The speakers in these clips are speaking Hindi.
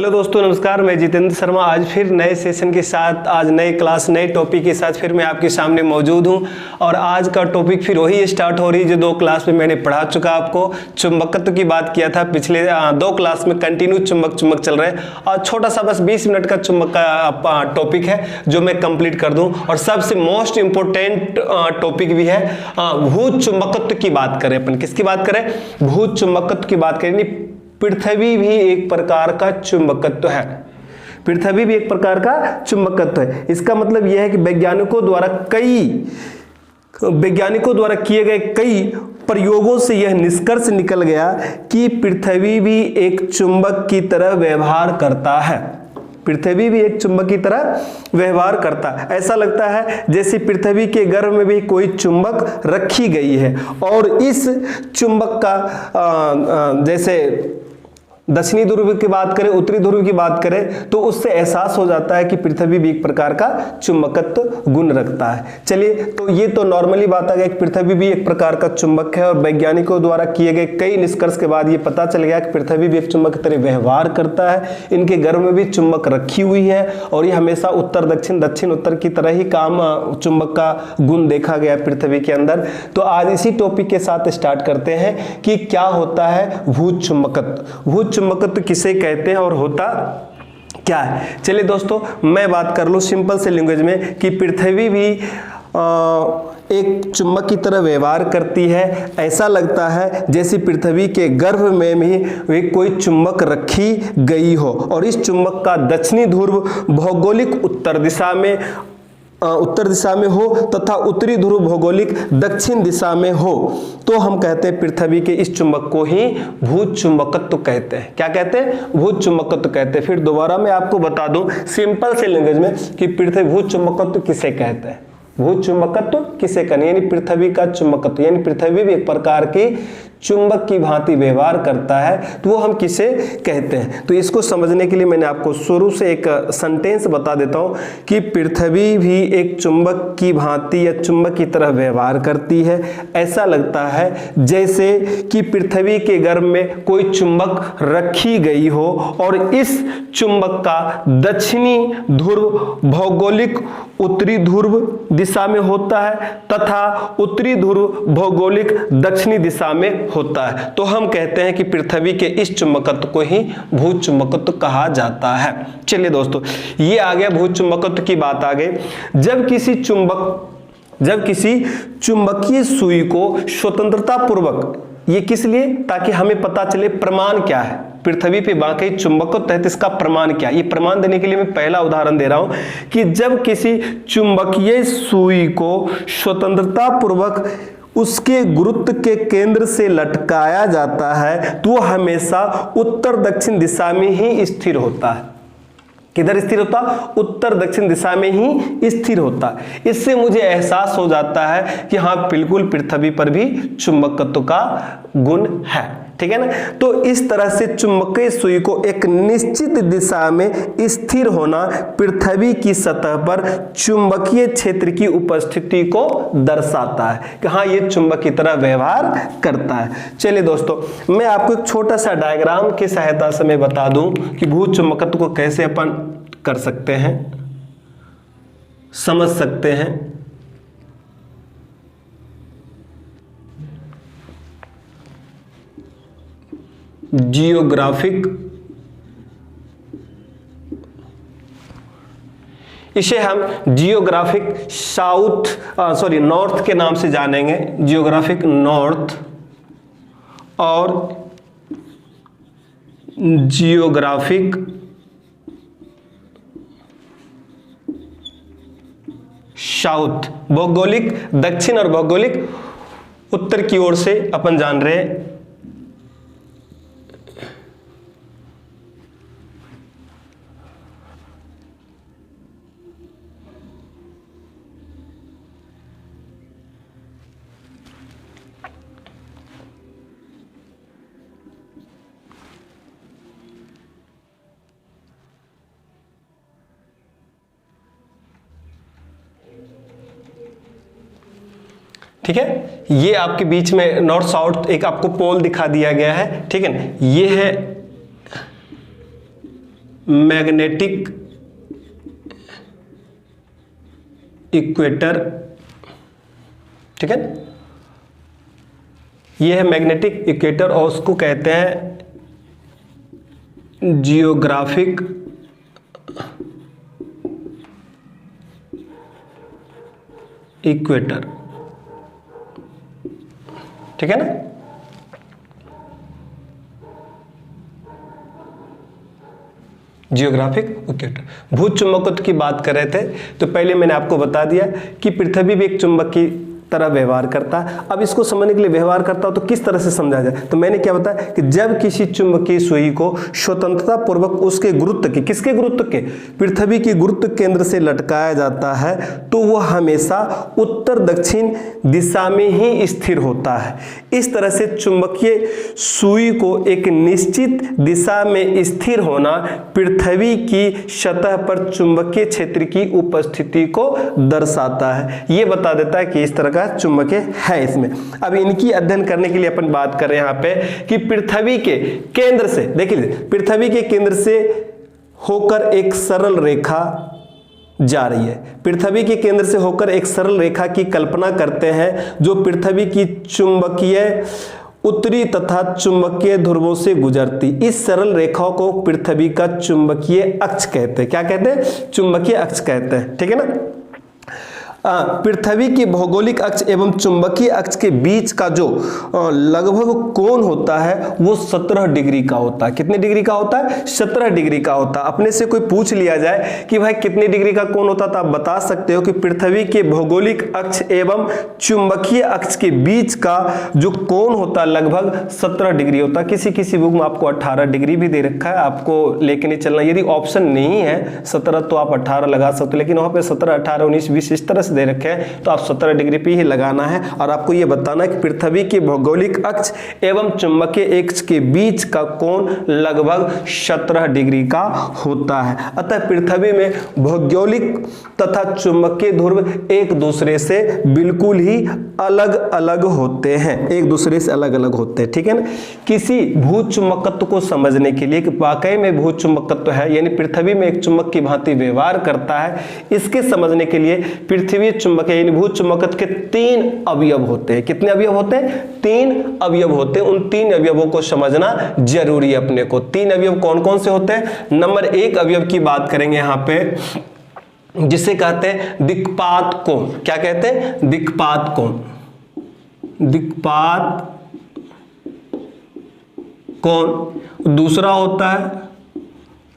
हेलो दोस्तों, नमस्कार। मैं जितेंद्र शर्मा आज फिर नए सेशन के साथ, आज नए क्लास नए टॉपिक के साथ फिर मैं आपके सामने मौजूद हूं। और आज का टॉपिक फिर वही स्टार्ट हो रही जो दो क्लास में मैंने पढ़ा चुका आपको। चुंबकत्व की बात किया था पिछले दो क्लास में, कंटिन्यू चुंबक चल रहे हैं और छोटा सा बस 20 मिनट का चुंबक का टॉपिक है जो मैं कंप्लीट कर दूं। और सबसे मोस्ट इंपोर्टेंट टॉपिक भी है भूत चुंबकत्व की बात करें। अपन किसकी बात करें? भूत चुंबकत्व की बात करें। पृथ्वी भी एक प्रकार का चुंबकत्व है। पृथ्वी भी एक प्रकार का चुंबकत्व है। इसका मतलब यह है कि वैज्ञानिकों द्वारा किए गए कई प्रयोगों से यह निष्कर्ष निकल गया कि पृथ्वी भी एक चुंबक की तरह व्यवहार करता है। पृथ्वी भी एक चुंबक की तरह व्यवहार करता है। ऐसा लगता है जैसे पृथ्वी के गर्भ में भी कोई चुंबक रखी गई है और इस चुंबक का जैसे दक्षिणी ध्रुव की बात करें, उत्तरी ध्रुव की बात करें, तो उससे एहसास हो जाता है कि पृथ्वी भी एक प्रकार का चुंबकत्व गुण रखता है। चलिए, तो ये तो नॉर्मली बात आ गई कि पृथ्वी भी एक प्रकार का चुंबक है और वैज्ञानिकों द्वारा किए गए कई निष्कर्ष के बाद ये पता चल गया कि पृथ्वी भी एक चुंबक की तरह व्यवहार करता है। इनके गर्भ में भी चुंबक रखी हुई है और ये हमेशा उत्तर दक्षिण दक्षिण उत्तर की तरह ही काम चुंबक का गुण देखा गया पृथ्वी के अंदर। तो आज इसी टॉपिक के साथ स्टार्ट करते हैं कि क्या होता है भूत चुंबकत्व। भूत चुंबकत्व किसे कहते हैं और होता क्या है? चलिए दोस्तों, मैं बात कर लूं सिंपल से लैंग्वेज में कि पृथ्वी भी एक चुंबक की तरह व्यवहार करती है। ऐसा लगता है जैसे पृथ्वी के गर्भ में भी कोई चुंबक रखी गई हो और इस चुंबक का दक्षिणी ध्रुव भौगोलिक उत्तर दिशा में हो तथा उत्तरी ध्रुव भौगोलिक दक्षिण दिशा में हो, तो हम कहते हैं पृथ्वी के इस चुंबक को ही भूत चुंबकत्व कहते हैं। क्या कहते हैं? भूत चुंबकत्व कहते हैं। फिर दोबारा मैं आपको बता दूं सिंपल से लैंग्वेज में कि पृथ्वी भूत चुंबकत्व किसे कहते हैं। भूत चुंबकत्व किसे कहते हैं? यानी पृथ्वी का चुंबकत्व, यानी पृथ्वी भी एक प्रकार की चुंबक की भांति व्यवहार करता है, तो वो हम किसे कहते हैं? तो इसको समझने के लिए मैंने आपको शुरू से एक सेंटेंस बता देता हूं कि पृथ्वी भी एक चुंबक की भांति या चुंबक की तरह व्यवहार करती है। ऐसा लगता है जैसे कि पृथ्वी के गर्भ में कोई चुंबक रखी गई हो और इस चुंबक का दक्षिणी ध्रुव भौगोलिक उत्तरी ध्रुव दिशा में होता है तथा उत्तरी ध्रुव भौगोलिक दक्षिणी दिशा में होता है। तो हम कहते हैं कि पृथ्वी के इस चुंबकत्व को ही भूत चुंबकत्व कहा जाता है। चलिए दोस्तों, ये आ गया भूत चुंबकत्व की बात आ गई। जब किसी चुंबकीय सुई को स्वतंत्रता पूर्वक, ये किस लिए? ताकि हमें पता चले प्रमाण क्या है, पृथ्वी पे वाकई चुंबकत्व है तो इसका प्रमाण क्या है। ये प्रमाण देने के लिए मैं पहला उदाहरण दे रहा हूं कि जब किसी चुंबकीय सुई को स्वतंत्रता पूर्वक उसके गुरुत्व के केंद्र से लटकाया जाता है तो वो हमेशा उत्तर दक्षिण दिशा में ही स्थिर होता है। किधर स्थिर होता? उत्तर दक्षिण दिशा में ही स्थिर होता है। इससे मुझे एहसास हो जाता है कि हाँ, बिल्कुल पृथ्वी पर भी चुंबकत्व का गुण है। ठीक है ना? तो इस तरह से चुंबकीय सुई को एक निश्चित दिशा में स्थिर होना पृथ्वी की सतह पर चुंबकीय क्षेत्र की उपस्थिति को दर्शाता है कि हाँ, ये चुंबक की तरह व्यवहार करता है। चलिए दोस्तों, मैं आपको एक छोटा सा डायग्राम की सहायता से मैं बता दूं कि भूत चुंबकत्व को कैसे अपन कर सकते हैं, समझ सकते हैं। जियोग्राफिक, इसे हम जियोग्राफिक नॉर्थ के नाम से जानेंगे। जियोग्राफिक नॉर्थ और जियोग्राफिक साउथ, भौगोलिक दक्षिण और भौगोलिक उत्तर की ओर से अपन जान रहे हैं। ठीक है, ये आपके बीच में नॉर्थ साउथ एक आपको पोल दिखा दिया गया है। ठीक है ना? ये है मैग्नेटिक इक्वेटर, ठीक है, ये है मैग्नेटिक इक्वेटर और उसको कहते हैं जियोग्राफिक इक्वेटर, ठीक है ना। Geographic equator. भूत चुंबकत्व की बात कर रहे थे तो पहले मैंने आपको बता दिया कि पृथ्वी भी एक चुंबक की तरह व्यवहार करता है। अब इसको समझने के लिए व्यवहार करता हो तो किस तरह से समझा जाए, तो मैंने क्या बताया कि जब किसी चुंबकीय सुई को स्वतंत्रता पूर्वक उसके गुरुत्व के, किसके गुरुत्व के, पृथ्वी के गुरुत्व केंद्र से लटकाया जाता है तो वह हमेशा उत्तर दक्षिण दिशा में ही स्थिर होता है। इस तरह से चुंबकीय सुई को एक निश्चित दिशा में स्थिर होना पृथ्वी की सतह पर चुंबकीय क्षेत्र की उपस्थिति को दर्शाता है। यह बता देता है कि इस तरह चुंबकीय है इसमें। अब इनकी अध्ययन करने के लिए अपन बात कर रहे हैं यहां पे कि पृथ्वी के केंद्र से, देखिए पृथ्वी के केंद्र से होकर एक सरल रेखा जा रही है। पृथ्वी के केंद्र से होकर एक सरल रेखा की कल्पना करते हैं जो पृथ्वी की चुंबकीय उत्तरी तथा चुंबकीय ध्रुवों से गुजरती। इस सरल रेखा को पृथ्वी का चुंबकीय अक्ष कहते हैं। क्या कहते हैं? चुंबकीय अक्ष कहते हैं, ठीक है ना। पृथ्वी की भौगोलिक अक्ष एवं चुंबकीय अक्ष के बीच का जो लगभग कोण होता है वो 17 डिग्री का होता है। कितने डिग्री का होता है? 17 डिग्री का होता है। अपने से कोई पूछ लिया जाए कि भाई कितने डिग्री का कोण होता है तो आप बता सकते हो कि पृथ्वी के भौगोलिक अक्ष एवं चुंबकीय अक्ष के बीच का जो कोण होता है लगभग 17 डिग्री होता है। किसी किसी बुक में आपको 18 डिग्री भी दे रखा है, आपको लेके नहीं चलना। यदि ऑप्शन नहीं है 17 तो आप 18 लगा सकते हो, लेकिन वहां पे 17, 18, 19, 20 इस तरह दे रखे हैं तो आप 17 डिग्री पे ही लगाना है। और आपको यह बताना है कि पृथ्वी के भौगोलिक अक्ष एवं चुंबकीय अक्ष के बीच का कोण लगभग 17 डिग्री का होता है। अतः पृथ्वी में भौगोलिक तथा चुंबकीय ध्रुव एक दूसरे से बिल्कुल ही अलग अलग होते हैं, एक दूसरे से अलग अलग होते हैं, ठीक है ना। किसी भूत चुंबकत्व को समझने के लिए कि वाकई में भूत चुंबकत्व है यानी पृथ्वी में एक चुंबक की भांति व्यवहार करता है, इसके समझने के लिए पृथ्वी चुंबक यानी भूत चुंबकत्व के 3 अवयव होते हैं। कितने अवयव होते हैं? 3 अवयव होते हैं। उन 3 अवयवों को समझना जरूरी है अपने को। 3 अवयव कौन कौन से होते हैं? नंबर 1 अवयव की बात करेंगे यहां पे, जिसे कहते हैं दिक्पात कोण। क्या कहते हैं? दिक्पात कोण। दिक्पात कोण। दूसरा होता है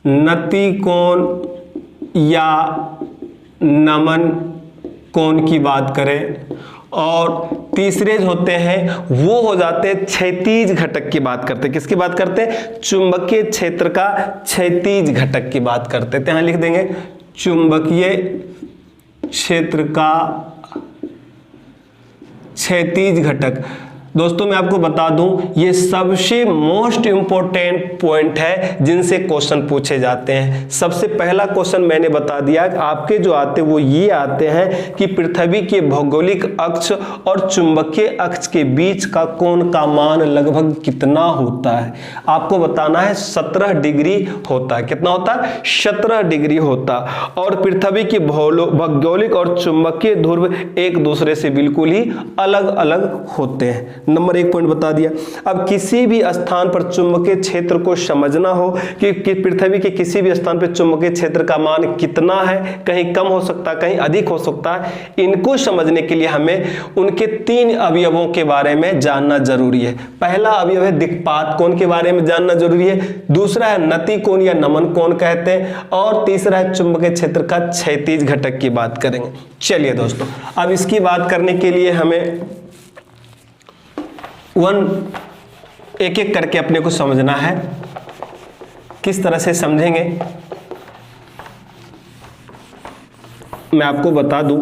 नति कोण या नमन कोण की बात करें, और तीसरे होते हैं वो हो जाते हैं क्षैतिज घटक की बात करते हैं। किसकी बात करते हैं? चुंबकीय क्षेत्र का क्षैतिज घटक की बात करते हैं। तो यहां लिख देंगे चुंबकीय क्षेत्र का क्षैतिज घटक। दोस्तों मैं आपको बता दूं ये सबसे मोस्ट इंपॉर्टेंट पॉइंट है जिनसे क्वेश्चन पूछे जाते हैं। सबसे पहला क्वेश्चन मैंने बता दिया आपके जो आते वो ये आते हैं कि पृथ्वी के भौगोलिक अक्ष और चुंबकीय अक्ष के बीच का कोण का मान लगभग कितना होता है। आपको बताना है 17 डिग्री होता है। कितना होता है? 17 डिग्री होता। और पृथ्वी के भौगोलिक और चुंबकीय ध्रुव एक दूसरे से बिल्कुल ही अलग अलग होते हैं। नंबर 1 पॉइंट बता दिया। अब किसी भी स्थान पर चुंबकीय क्षेत्र को समझना हो कि पृथ्वी के किसी भी स्थान पर चुंबकीय क्षेत्र का मान कितना है, कहीं कम हो सकता है, कहीं अधिक हो सकता है, इनको समझने के लिए हमें उनके 3 अवयवों के बारे में जानना जरूरी है। पहला अवयव है दिक्पात कोण के बारे में जानना जरूरी है, दूसरा है नति कोण या नमन कोण कहते हैं, और तीसरा है चुंबकीय क्षेत्र का क्षैतिज घटक की बात करेंगे। चलिए दोस्तों अब इसकी बात करने के लिए हमें एक एक करके अपने को समझना है। किस तरह से समझेंगे मैं आपको बता दूं।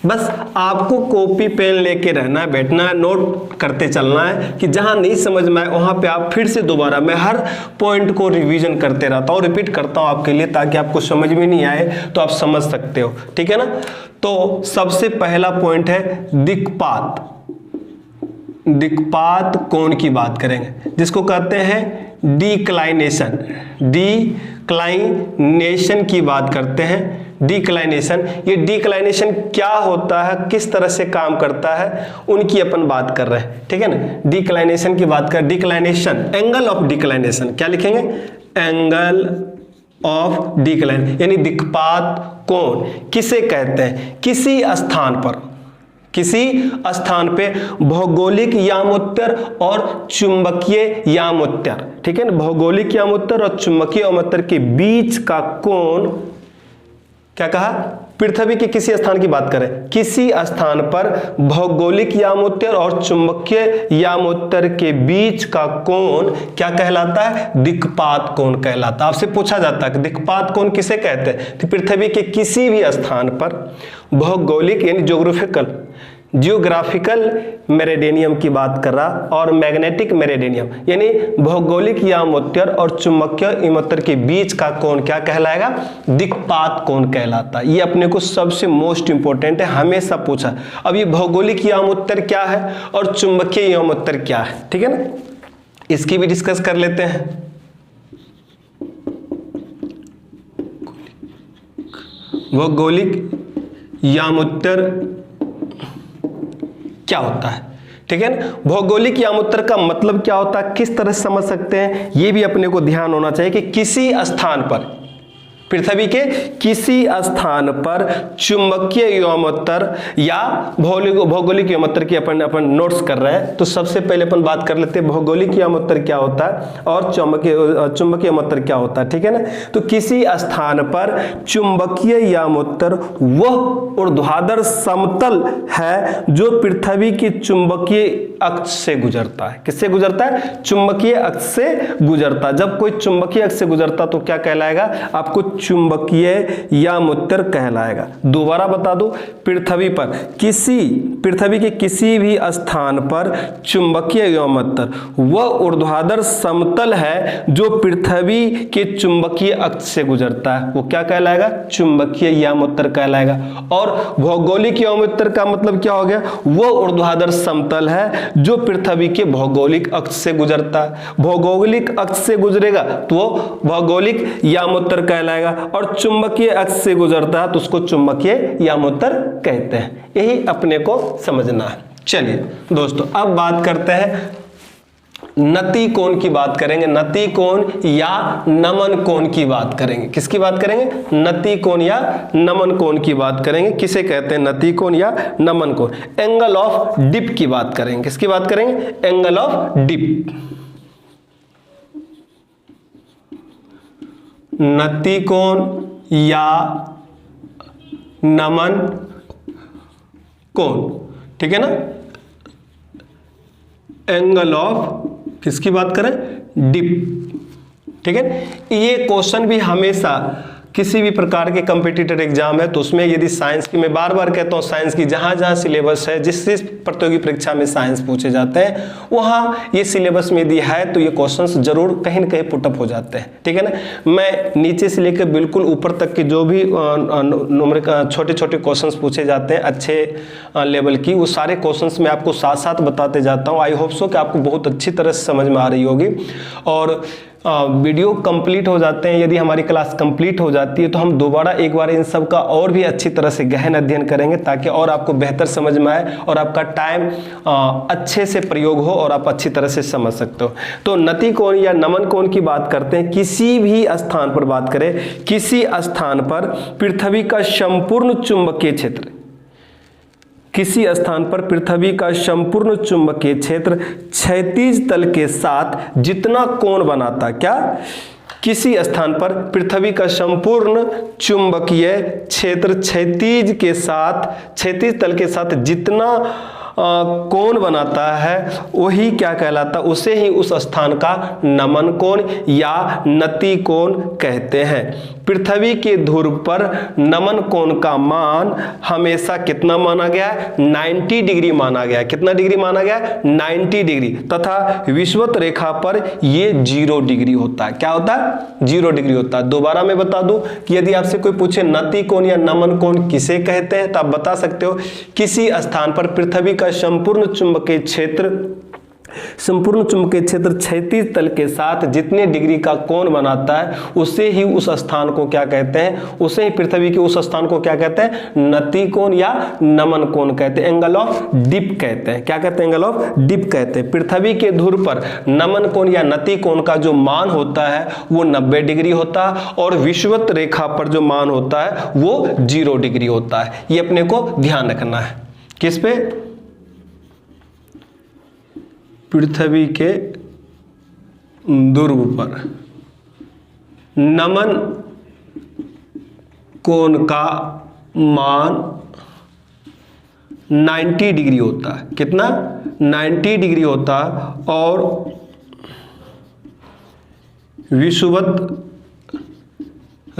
बस आपको कॉपी पेन लेके रहना है, बैठना है, नोट करते चलना है कि जहां नहीं समझ में आए वहां पे आप फिर से दोबारा, मैं हर पॉइंट को रिवीजन करते रहता हूं, रिपीट करता हूं आपके लिए, ताकि आपको समझ में नहीं आए तो आप समझ सकते हो, ठीक है ना। तो सबसे पहला पॉइंट है दिक्पात। दिक्पात कोण की बात करेंगे जिसको कहते हैं डिक्लाइनेशन, डिक्लाइनेशन की बात करते हैं। डिक्लाइनेशन, ये डिक्लाइनेशन क्या होता है, किस तरह से काम करता है, उनकी अपन बात कर रहे हैं, ठीक है ना। डिक्लाइनेशन की बात कर, डिक्लाइनेशन, एंगल ऑफ डिक्लाइनेशन, क्या लिखेंगे, एंगल ऑफ डिक्लाइन, यानी दिक्पात कोण किसे कहते हैं, किसी स्थान पर, किसी स्थान पे भौगोलिक यामोत्तर और चुंबकीय यामोत्तर, ठीक है ना, भौगोलिक यामोत्तर और चुंबकीय यामोत्तर के बीच का कोण, क्या कहा, पृथ्वी के किसी स्थान की बात करें, किसी स्थान पर भौगोलिक यामोत्तर और चुंबकीय यामोत्तर के बीच का कोण क्या कहलाता है, दिक्पात कोण कहलाता है। आपसे पूछा जाता है कि दिक्पात कोण किसे कहते हैं, तो पृथ्वी के किसी भी स्थान पर भौगोलिक यानी जियोग्राफिकल मेरिडियम की बात कर रहा, और मैग्नेटिक मेरिडियम यानी भौगोलिक यामोत्तर और चुंबकीय यामोत्तर के बीच का कोण क्या कहलाएगा, दिक्पात कोण कहलाता है। ये अपने को सबसे मोस्ट इंपॉर्टेंट है, हमेशा पूछा। अब ये भौगोलिक यामोत्तर क्या है और चुंबकीय यामोत्तर क्या है, ठीक है ना, इसकी भी डिस्कस कर लेते हैं। भौगोलिक यामोत्तर क्या होता है, ठीक है ना, भौगोलिक यामोत्तर का मतलब क्या होता है, किस तरह से समझ सकते हैं, ये भी अपने को ध्यान होना चाहिए कि किसी स्थान पर, पृथ्वी के किसी स्थान पर चुंबकीय यामोत्तर या भौगोलिक यामोत्तर की अपन नोट्स कर रहे हैं, तो सबसे पहले अपन बात कर लेते हैं भौगोलिक यामोत्तर क्या होता है और चुंबकीय यामोत्तर क्या होता है, ठीक है ना। तो किसी स्थान पर चुंबकीय यामोत्तर वह ऊर्ध्वाधर समतल है जो पृथ्वी की चुंबकीय अक्ष से गुजरता है। किससे गुजरता है, चुंबकीय अक्ष से गुजरता। जब कोई चुंबकीय अक्ष से गुजरता तो क्या कहलाएगा, आपको चुंबकीय यामोत्तर कहलाएगा। दोबारा बता दो, पृथ्वी के किसी भी स्थान पर चुंबकीय यामोत्तर वह ऊर्ध्वाधर समतल है जो पृथ्वी के चुंबकीय अक्ष से गुजरता है, वो क्या कहलाएगा, चुंबकीय यामोत्तर कहलाएगा। और भौगोलिक यामोत्तर का मतलब क्या हो गया, वह ऊर्ध्वाधर समतल है जो पृथ्वी के भौगोलिक अक्ष से गुजरता है। भौगोलिक अक्ष से गुजरेगा तो वो भौगोलिक यामोत्तर कहलाएगा, और चुंबकीय अक्ष से गुजरता है तो उसको चुंबकीय यामोत्तर कहते हैं। यही अपने को समझना है। चलिए दोस्तों, अब बात करते हैं नति कोण की बात करेंगे। नति कोण या नमन कोण की बात करेंगे। किसकी बात करेंगे, नति कोण या नमन कोण की बात करेंगे। किसे कहते हैं, नति कोण या नमन कोण। एंगल ऑफ डिप की बात करेंगे। किसकी बात करेंगे, एंगल ऑफ डिप। नति कोण या नमन कोण, ठीक है ना। एंगल ऑफ किसकी बात करें, डिप, ठीक है। ये क्वेश्चन भी हमेशा किसी भी प्रकार के कंपटीटर एग्जाम है तो उसमें यदि साइंस की, मैं बार बार कहता हूँ, साइंस की जहाँ जहाँ सिलेबस है, जिस प्रतियोगी परीक्षा में साइंस पूछे जाते हैं वहाँ ये सिलेबस में यदि है तो ये क्वेश्चंस जरूर कहीं न कहीं पुटअप हो जाते हैं, ठीक है ना। मैं नीचे से लेकर बिल्कुल ऊपर तक के जो भी छोटे छोटे क्वेश्चंस पूछे जाते हैं अच्छे लेवल की, वो सारे क्वेश्चंस मैं आपको साथ साथ बताते जाता हूँ। आई होप सो कि आपको बहुत अच्छी तरह से समझ में आ रही होगी। और वीडियो कंप्लीट हो जाते हैं, यदि हमारी क्लास कंप्लीट हो जाती है तो हम दोबारा एक बार इन सब का और भी अच्छी तरह से गहन अध्ययन करेंगे ताकि और आपको बेहतर समझ में आए और आपका टाइम अच्छे से प्रयोग हो और आप अच्छी तरह से समझ सकते हो। तो नति कोण या नमन कोण की बात करते हैं। किसी भी स्थान पर बात करें, किसी स्थान पर पृथ्वी का संपूर्ण चुंबकीय क्षेत्र, किसी स्थान पर पृथ्वी का संपूर्ण चुंबकीय क्षेत्र क्षैतिज तल के साथ जितना कोण बनाता, क्या, किसी स्थान पर पृथ्वी का संपूर्ण चुंबकीय क्षेत्र क्षैतिज तल के साथ जितना कोण बनाता है वही क्या कहलाता, उसे ही उस स्थान का नमन कोण या नति कोण कहते हैं। पृथ्वी के ध्रुव पर नमन कोण का मान हमेशा कितना माना गया है, 90 डिग्री माना गया है। कितना डिग्री माना गया है, 90 डिग्री। तथा विषुवत रेखा पर ये 0 डिग्री होता है। क्या होता है, 0 डिग्री होता है। दोबारा मैं बता दूं कि यदि आपसे कोई पूछे नति कोण या नमन कोण किसे कहते हैं तो आप बता सकते हो, किसी स्थान पर पृथ्वी का संपूर्ण चुंबकीय क्षेत्र संपूर्ण चुंबकीय क्षेत्र क्षैतिज तल के साथ जितने डिग्री का कोण बनाता है उसे ही उस स्थान को क्या कहते हैं, उसे ही पृथ्वी के उस स्थान को क्या कहते हैं, नति कोण या नमन कोण कहते हैं, एंगल ऑफ डिप कहते हैं। क्या कहते हैं, एंगल ऑफ डिप कहते हैं। पृथ्वी के ध्रुव पर नमन कोण या नति कोण का जो मान होता है वो 90 डिग्री होता है और विषुवत रेखा पर जो मान होता है वो 0 डिग्री होता है। ये अपने को ध्यान रखना है। किस पे, पृथ्वी के ध्रुव पर नमन कोण का मान 90 डिग्री होता है। कितना, 90 डिग्री होता है और विषुवत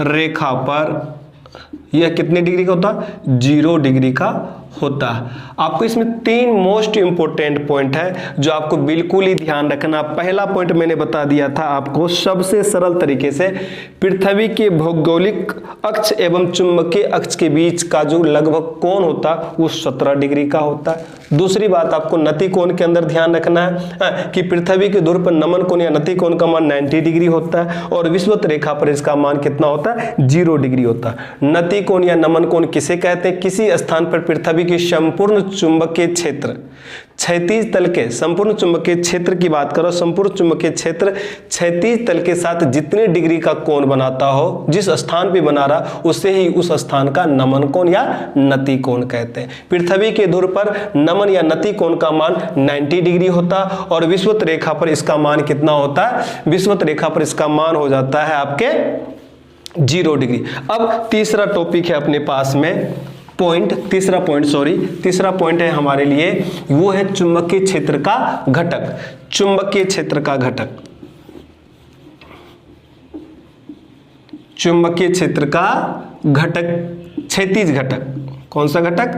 रेखा पर यह कितने डिग्री का होता है, 0 डिग्री का होता है। आपको इसमें 3 मोस्ट इंपोर्टेंट पॉइंट है जो आपको बिल्कुल ही ध्यान रखना। पहला पॉइंट मैंने बता दिया था आपको सबसे सरल तरीके से, पृथ्वी के भौगोलिक अक्ष एवं चुंबकीय अक्ष के बीच का जो लगभग कोण होता है वो 17 डिग्री का होता है। दूसरी बात आपको नति कोण के अंदर ध्यान रखना है कि पृथ्वी के ध्रुव पर नमन कोण या नति कोण का मान 90 डिग्री होता है और विषुवत रेखा पर इसका मान कितना होता है, 0 डिग्री होता है। नति कोण या नमन कोण किसे कहते हैं, किसी स्थान पर पृथ्वी की संपूर्ण चुंबकीय क्षेत्र क्षैतिज तल के, संपूर्ण चुंबकीय क्षेत्र की बात करो, संपूर्ण चुंबकीय क्षेत्र क्षैतिज तल के साथ जितने डिग्री का कोण बनाता हो, जिस स्थान पे बना रहा उसे ही उस स्थान का नमन कोण या नति कोण कहते हैं। पृथ्वी के ध्रुव पर नमन या नति कोण का मान 90 डिग्री होता और विषुवत रेखा पर इसका मान कितना होता है, विषुवत रेखा पर इसका मान हो जाता है आपके 0 डिग्री। अब तीसरा टॉपिक है अपने पास में तीसरा पॉइंट है हमारे लिए, वो है चुंबकीय क्षेत्र का घटक। चुंबकीय क्षेत्र का घटक, चुंबकीय क्षेत्र का घटक, क्षैतिज घटक। कौन सा घटक,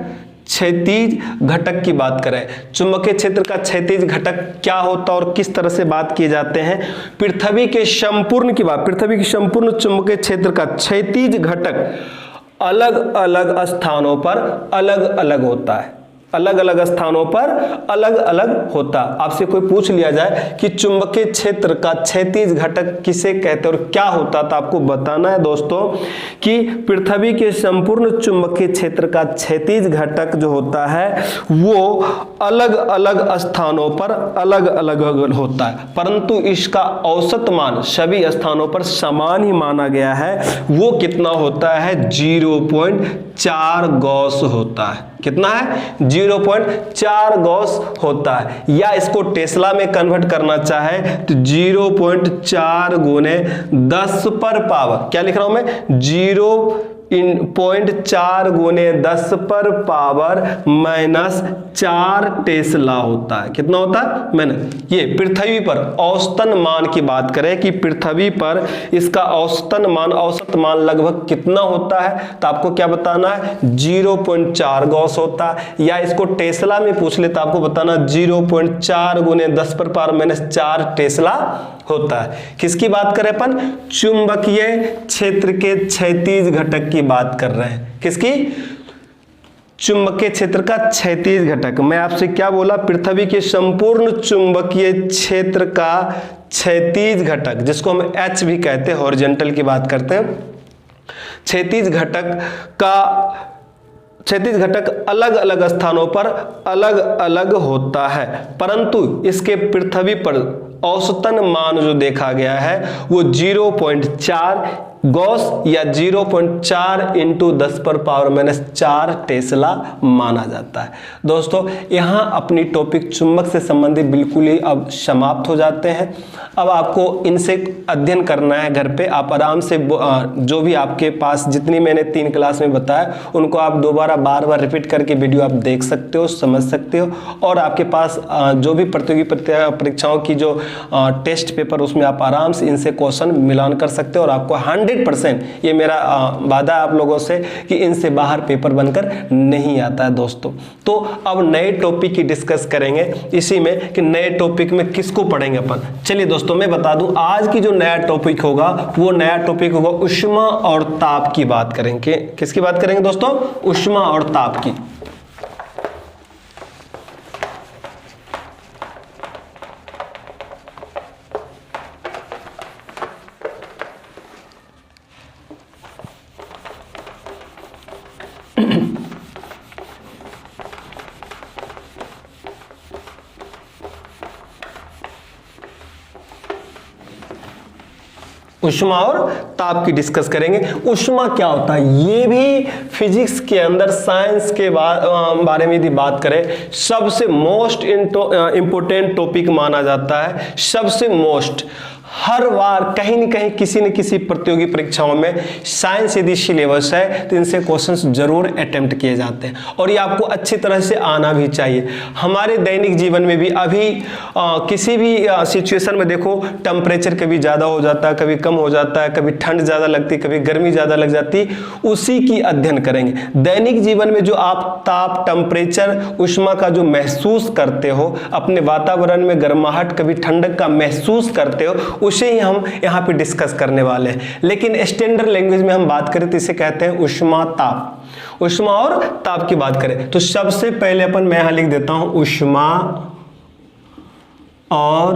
क्षैतिज घटक की बात करें। चुंबकीय क्षेत्र का क्षैतिज घटक क्या होता है और किस तरह से बात किए जाते हैं। पृथ्वी के संपूर्ण की बात, पृथ्वी के संपूर्ण चुंबकीय क्षेत्र का क्षैतिज घटक अलग अलग स्थानों पर अलग अलग होता है, अलग अलग स्थानों पर अलग अलग होता। आपसे कोई पूछ लिया जाए कि चुंबकीय क्षेत्र का क्षैतिज घटक किसे कहते हैं और क्या होता, तो आपको बताना है दोस्तों कि पृथ्वी के संपूर्ण चुंबकीय क्षेत्र का क्षैतिज घटक जो होता है वो अलग अलग स्थानों पर अलग अलग होता है, परंतु इसका औसत मान सभी स्थानों पर समान ही माना गया है। वो कितना होता है, 0.4 गॉस होता है। कितना है, 0.4 गॉस होता है। या इसको टेस्ला में कन्वर्ट करना चाहे तो 0.4 गुने 10 पर पावर, क्या लिख रहा हूं मैं, 0.4 गुने 10 पर पावर -4 टेस्ला होता है। कितना होता है, मैंने ये पृथ्वी पर औसतन मान की बात करें कि पृथ्वी पर इसका औसत मान लगभग कितना होता है, तो आपको क्या बताना है, 0.4 गॉस होता है। या इसको टेस्ला में पूछ ले तो आपको बताना 0.4 गुने 10 पर पावर -4 टेस्ला होता है। किसकी बात करें अपन, चुंबकीय क्षेत्र के क्षैतिज घटक की बात कर रहे हैं। किसकी, चुंबकीय क्षेत्र का क्षैतिज घटक। मैं आपसे क्या बोला, पृथ्वी के संपूर्ण चुंबकीय क्षेत्र का क्षैतिज घटक, जिसको हम H भी कहते हैं, हॉरिजॉन्टल की बात करते हैं। क्षैतिज घटक अलग अलग स्थानों पर अलग अलग होता है, परंतु इसके पृथ्वी पर औसतन मान जो देखा गया है वो 0.4 गॉस या 0.4 × 10 पर पावर -4 टेस्ला माना जाता है। दोस्तों यहाँ अपनी टॉपिक चुंबक से संबंधित बिल्कुल ही अब समाप्त हो जाते हैं। अब आपको इनसे अध्ययन करना है घर पे। आप आराम से जो भी आपके पास जितनी मैंने 3 क्लास में बताया उनको आप दोबारा बार रिपीट करके वीडियो आप देख सकते हो, समझ सकते हो। और आपके पास जो भी प्रतियोगी परीक्षाओं की जो टेस्ट पेपर, उसमें आप आराम से इनसे क्वेश्चन मिलान कर सकते हो और आपको 100% ये मेरा वादा है आप लोगों से कि इनसे बाहर पेपर बनकर नहीं आता है दोस्तों। तो अब नए टॉपिक की डिस्कस करेंगे इसी में कि नए टॉपिक में किसको पढ़ेंगे अपन। चलिए दोस्तों मैं बता दूं आज की जो नया टॉपिक होगा वो नया टॉपिक होगा ऊष्मा और ताप की बात करेंगे। किसकी बात करेंगे दोस्तों, ऊष्मा और ताप की। ऊष्मा और ताप की डिस्कस करेंगे। ऊष्मा क्या होता है, ये भी फिजिक्स के अंदर, साइंस के बारे में यदि बात करें, सबसे मोस्ट इंपोर्टेंट टॉपिक माना जाता है। सबसे मोस्ट, हर बार कहीं न कहीं किसी न किसी प्रतियोगी परीक्षाओं में साइंस यदि सिलेबस है तो इनसे क्वेश्चंस जरूर अटेम्प्ट किए जाते हैं और ये आपको अच्छी तरह से आना भी चाहिए। हमारे दैनिक जीवन में भी अभी किसी भी सिचुएशन में देखो, टेम्परेचर कभी ज़्यादा हो जाता है, कभी कम हो जाता है, कभी ठंड ज़्यादा लगती है, कभी गर्मी ज़्यादा लग जाती है, उसी की अध्ययन करेंगे। दैनिक जीवन में जो आप ताप, टेम्परेचर, ऊष्मा का जो महसूस करते हो, अपने वातावरण में गर्माहट, कभी ठंडक का महसूस करते हो, उसे ही हम यहाँ पे डिस्कस करने वाले हैं। लेकिन स्टैंडर्ड लैंग्वेज में हम बात करें तो इसे कहते हैं ऊष्मा ताप। ऊष्मा और ताप की बात करें तो सबसे पहले मैं यहाँ लिख देता हूं ऊष्मा और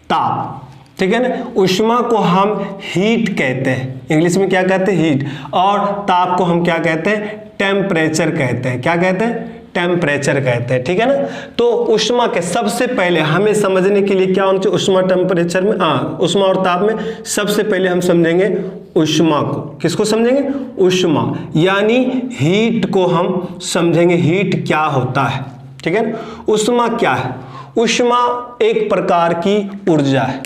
ताप, ठीक है ना। ऊष्मा को हम हीट कहते हैं, इंग्लिश में क्या कहते हैं, हीट, और ताप को हम क्या कहते हैं, टेम्परेचर कहते हैं। क्या कहते हैं, टेम्परेचर कहते हैं, ठीक है ना। तो ऊष्मा के सबसे पहले हमें समझने के लिए क्या होना चाहिए, ऊष्मा टेम्परेचर में, ऊष्मा और ताप में सबसे पहले हम समझेंगे ऊष्मा को। किसको समझेंगे, ऊष्मा, यानी हीट को हम समझेंगे। हीट क्या होता है, ठीक है ना। ऊष्मा क्या है, ऊष्मा एक प्रकार की ऊर्जा है।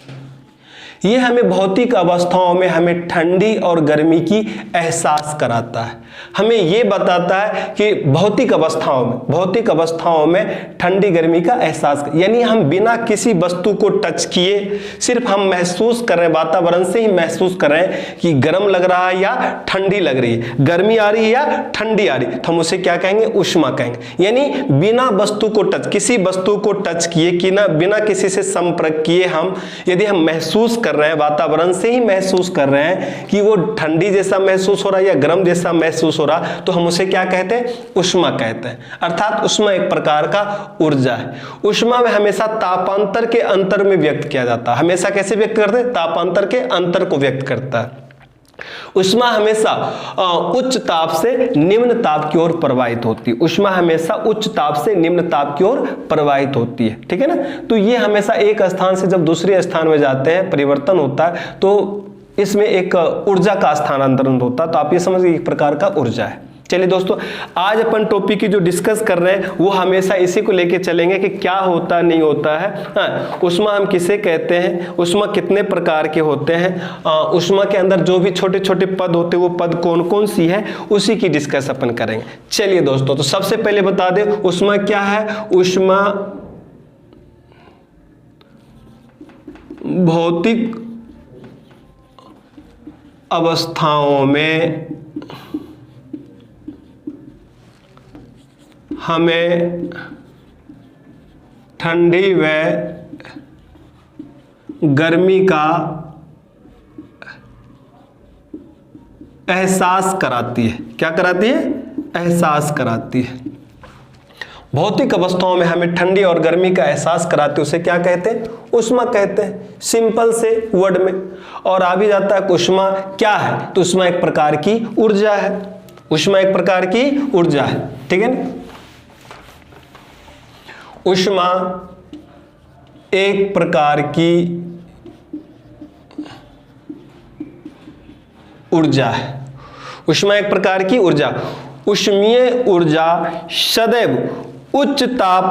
ये हमें भौतिक अवस्थाओं में हमें ठंडी और गर्मी की एहसास कराता है। हमें ये बताता है कि भौतिक अवस्थाओं में ठंडी गर्मी का एहसास, यानी हम बिना किसी वस्तु को टच किए सिर्फ हम महसूस कर रहे हैं, वातावरण से ही महसूस कर रहे हैं कि गर्म लग रहा है या ठंडी लग रही है, गर्मी आ रही है या ठंडी आ रही है, तो हम उसे क्या कहेंगे, ऊष्मा कहेंगे। यानी बिना वस्तु को टच, किसी वस्तु को टच किए कि ना, बिना किसी से संपर्क किए हम यदि हम महसूस कर रहे हैं, वातावरण से ही महसूस कर रहे हैं कि वो ठंडी जैसा महसूस हो रहा है या गर्म जैसा महसूस हो रहा, तो हम उसे क्या कहते हैं, ऊष्मा कहते हैं। अर्थात ऊष्मा एक प्रकार का ऊर्जा है। ऊष्मा में हमेशा तापांतर के अंतर में व्यक्त किया जाता है। हमेशा कैसे व्यक्त करते हैं, तापांतर के अंतर को व्यक्त करता है। ऊष्मा हमेशा उच्च ताप से निम्न ताप की ओर प्रवाहित होती है। ऊष्मा हमेशा उच्च ताप से निम्न ताप की ओर प्रवाहित होती है, ठीक है ना। तो ये हमेशा एक स्थान से जब दूसरे स्थान में जाते हैं, परिवर्तन होता है, तो इसमें एक ऊर्जा का स्थानांतरण होता है। तो आप ये समझिए एक प्रकार का ऊर्जा है। चलिए दोस्तों, आज अपन टॉपिक की जो डिस्कस कर रहे हैं वो हमेशा इसी को लेके चलेंगे कि क्या होता नहीं होता है। हाँ, ऊष्मा हम किसे कहते हैं, ऊष्मा कितने प्रकार के होते हैं, ऊष्मा के अंदर जो भी छोटे छोटे पद होते हैं वो पद कौन कौन सी है, उसी की डिस्कस अपन करेंगे। चलिए दोस्तों, तो सबसे पहले बता दें ऊष्मा क्या है। ऊष्मा भौतिक अवस्थाओं में हमें ठंडी व गर्मी का एहसास कराती है। क्या कराती है, एहसास कराती है। भौतिक अवस्थाओं में हमें ठंडी और गर्मी का एहसास कराते हैं, उसे क्या कहते हैं, ऊष्मा कहते हैं, सिंपल से वर्ड में। और आ भी जाता है ऊष्मा क्या है, तो ऊष्मा एक प्रकार की ऊर्जा है। ऊष्मा एक प्रकार की ऊर्जा है, ठीक है ना। ऊष्मा एक प्रकार की ऊर्जा है। ऊष्मा एक प्रकार की ऊर्जा। ऊष्मीय ऊर्जा सदैव उच्च ताप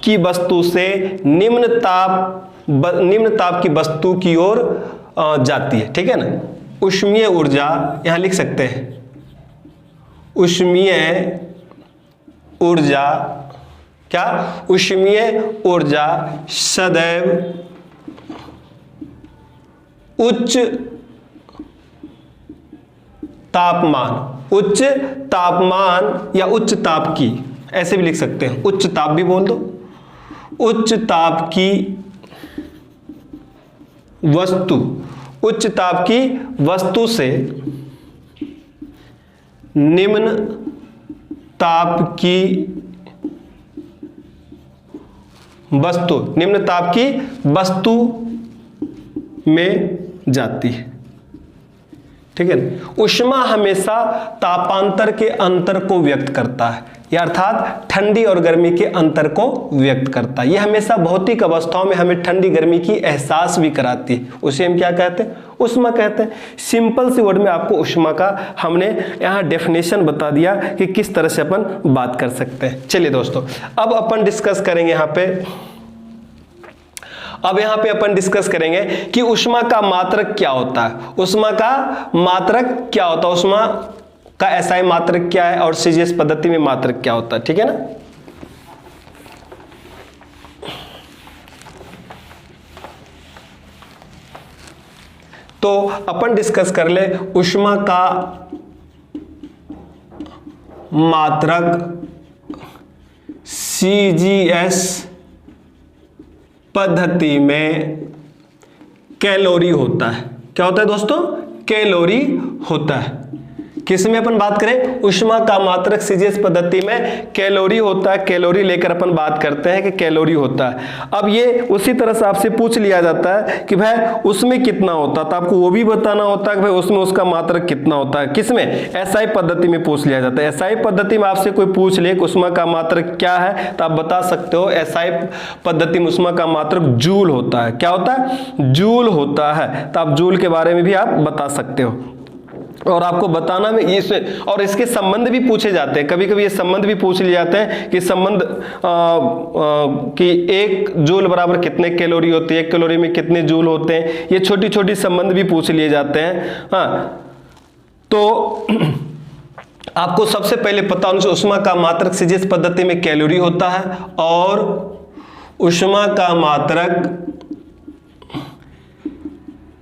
की वस्तु से निम्न ताप की वस्तु की ओर जाती है, ठीक है ना। ऊष्मीय ऊर्जा यहां लिख सकते हैं, ऊष्मीय ऊर्जा क्या, ऊष्मीय ऊर्जा सदैव उच्च तापमान या उच्च ताप की, ऐसे भी लिख सकते हैं, उच्च ताप भी बोल दो, उच्च ताप की वस्तु, उच्च ताप की वस्तु से निम्न ताप की वस्तु, निम्न ताप की वस्तु में जाती है, ठीक है। ऊष्मा हमेशा तापांतर के अंतर को व्यक्त करता है। या अर्थात ठंडी और गर्मी के अंतर को व्यक्त करता है। यह हमेशा भौतिक अवस्थाओं में हमें ठंडी गर्मी की एहसास भी कराती है, उसे हम क्या कहते हैं? ऊष्मा कहते हैं। सिंपल सी वर्ड में आपको ऊष्मा का हमने यहाँ डेफिनेशन बता दिया कि किस तरह से अपन बात कर सकते हैं। चलिए दोस्तों, अब अपन डिस्कस करेंगे यहाँ पे अपन डिस्कस करेंगे कि ऊष्मा का मात्रक क्या होता है। ऊष्मा का मात्रक क्या होता है, ऊष्मा का एसआई मात्रक क्या है और सीजीएस पद्धति में मात्रक क्या होता है, ठीक है ना। तो अपन डिस्कस कर ले ऊष्मा का मात्रक सीजीएस पद्धति में कैलोरी होता है। क्या होता है दोस्तों? कैलोरी होता है। किस में अपन बात करें? ऊष्मा का मात्रक सीजीएस पद्धति में कैलोरी होता है। कैलोरी लेकर अपन बात करते हैं कि कैलोरी होता है। अब ये उसी तरह से आपसे पूछ लिया जाता है कि भाई उसमें कितना होता है, तो आपको वो भी बताना होता है कि भाई उसमें उसका मात्रक कितना होता है। किसमें? एसआई पद्धति में पूछ लिया जाता है। एसआई पद्धति में आपसे कोई पूछ ले कि ऊष्मा का मात्रक क्या है, तो आप बता सकते हो एसआई पद्धति में ऊष्मा का मात्रक जूल होता है। क्या होता है? जूल होता है। तो आप जूल के बारे में भी आप बता सकते हो। और आपको बताना में इसे और इसके संबंध भी पूछे जाते हैं। कभी कभी ये संबंध भी पूछ लिए जाते हैं कि संबंध कि 1 जूल बराबर कितने कैलोरी होती है, 1 कैलोरी में कितने जूल होते हैं। ये छोटी छोटी संबंध भी पूछ लिए जाते हैं। हाँ, तो आपको सबसे पहले पता होना चाहिए ऊष्मा का मात्रक सीजीएस पद्धति में कैलोरी होता है और ऊष्मा का मात्रक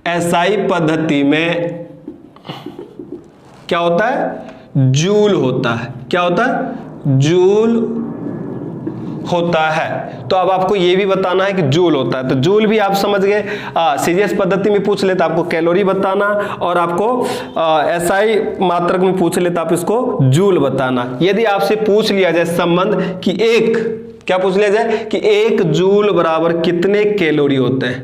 एसआई पद्धति में क्या होता है? जूल होता है। क्या होता है? जूल होता है। तो अब आपको यह भी बताना है कि जूल होता है। तो जूल भी आप समझ गए। सीजीएस पद्धति में पूछ ले तो आपको कैलोरी बताना, और आपको एसआई मात्रक में पूछ ले तो आप इसको जूल बताना। यदि आपसे पूछ लिया जाए संबंध कि क्या पूछ लिया जाए कि 1 जूल बराबर कितने कैलोरी होते हैं,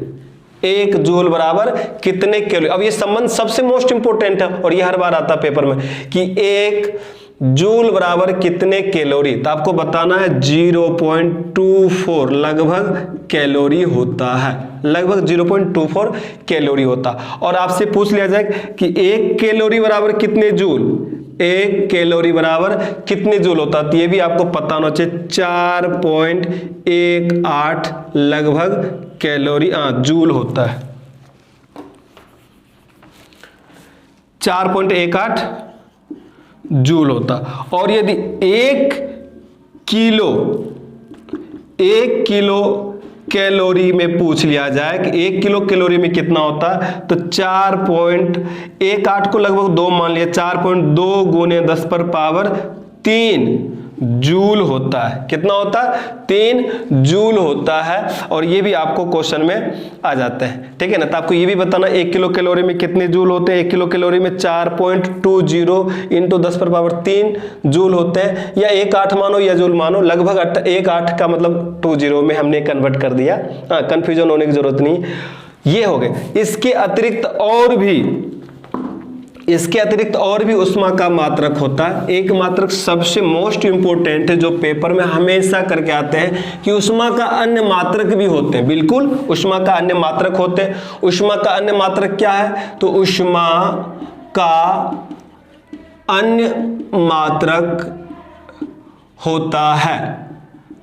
1 जूल बराबर कितने कैलोरी। अब ये संबंध सबसे मोस्ट इंपोर्टेंट है और ये हर बार आता है पेपर में कि 1 जूल बराबर कितने कैलोरी। तो आपको बताना है 0.24 लगभग कैलोरी होता है। लगभग 0.24 कैलोरी होता। और आपसे पूछ लिया जाए कि 1 कैलोरी बराबर कितने जूल, 1 कैलोरी बराबर कितने जूल होता है। तो ये भी आपको पता होना चाहिए 4.18 लगभग कैलोरी जूल होता है। 4.18 जूल होता। और यदि 1 किलो कैलोरी में पूछ लिया जाए कि 1 किलो कैलोरी में कितना होता है, तो 4.18 को लगभग 2 मान लिया, 4.2 गुने 10 पर पावर 3 जूल होता है। कितना होता है? 3 जूल होता है। और ये भी आपको क्वेश्चन में आ जाता है, ठीक है ना। तो आपको ये भी बताना 1 किलो कैलोरी में कितने जूल होते हैं। 1 किलो कैलोरी में 4.20 इंटू 10 पर पावर 3 जूल होते हैं, या 1/8 मानो या जूल मानो। लगभग 1/8 का मतलब 20 में हमने कन्वर्ट कर दिया। कंफ्यूजन होने की जरूरत नहीं। ये हो गए। इसके अतिरिक्त और भी ऊष्मा का मात्रक होता है। एक मात्रक सबसे मोस्ट इंपोर्टेंट है जो पेपर में हमेशा करके आते हैं कि ऊष्मा का अन्य मात्रक भी होते हैं। बिल्कुल, ऊष्मा का अन्य मात्रक होते हैं। ऊष्मा का अन्य मात्रक क्या है? तो ऊष्मा का अन्य मात्रक होता है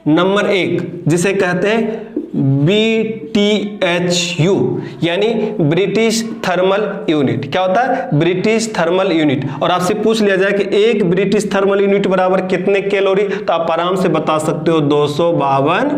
नंबर 1, जिसे कहते हैं BTHU, यानी ब्रिटिश थर्मल यूनिट। क्या होता है? British thermal unit. और आपसे पूछ लिया जाए कि 1 ब्रिटिश थर्मल यूनिट बराबर कितने कैलोरी, तो आप आराम से बता सकते हो 252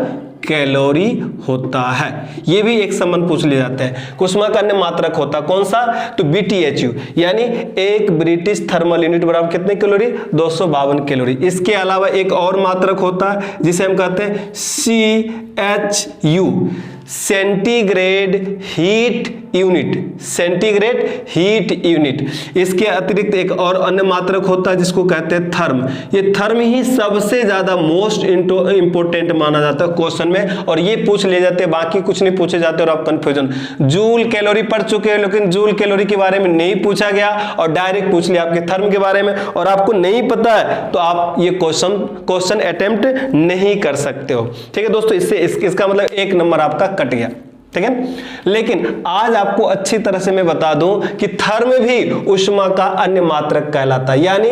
कैलोरी होता है। ये भी एक संबंध पूछ लिया जाता है। ऊष्मा का अन्य मात्रक होता कौन सा? तो BTHU, यानी 1 ब्रिटिश थर्मल यूनिट बराबर कितने कैलोरी? 252 कैलोरी। इसके अलावा एक और मात्रक होता है जिसे हम कहते हैं CHU। Centigrade heat unit, centigrade heat unit. इसके अतिरिक्त एक और अन्य मात्रक होता है जिसको कहते हैं थर्म। ये थर्म ही सबसे ज्यादा मोस्ट इंपोर्टेंट माना जाता है क्वेश्चन में, और ये पूछ ले जाते हैं, बाकी कुछ नहीं पूछे जाते और आप कंफ्यूजन। जूल कैलोरी पढ़ चुके हैं लेकिन जूल कैलोरी के बारे में नहीं पूछा गया और डायरेक्ट पूछ लिया आपके थर्म के बारे में, और आपको नहीं पता है तो आप ये क्वेश्चन अटेम्प्ट नहीं कर सकते हो। ठीक है दोस्तों, इससे इसका मतलब 1 नंबर आपका कट गया। ठीक है, लेकिन आज आपको अच्छी तरह से मैं बता दूं कि थर्म भी ऊष्मा का अन्य मात्रक कहलाता है। यानी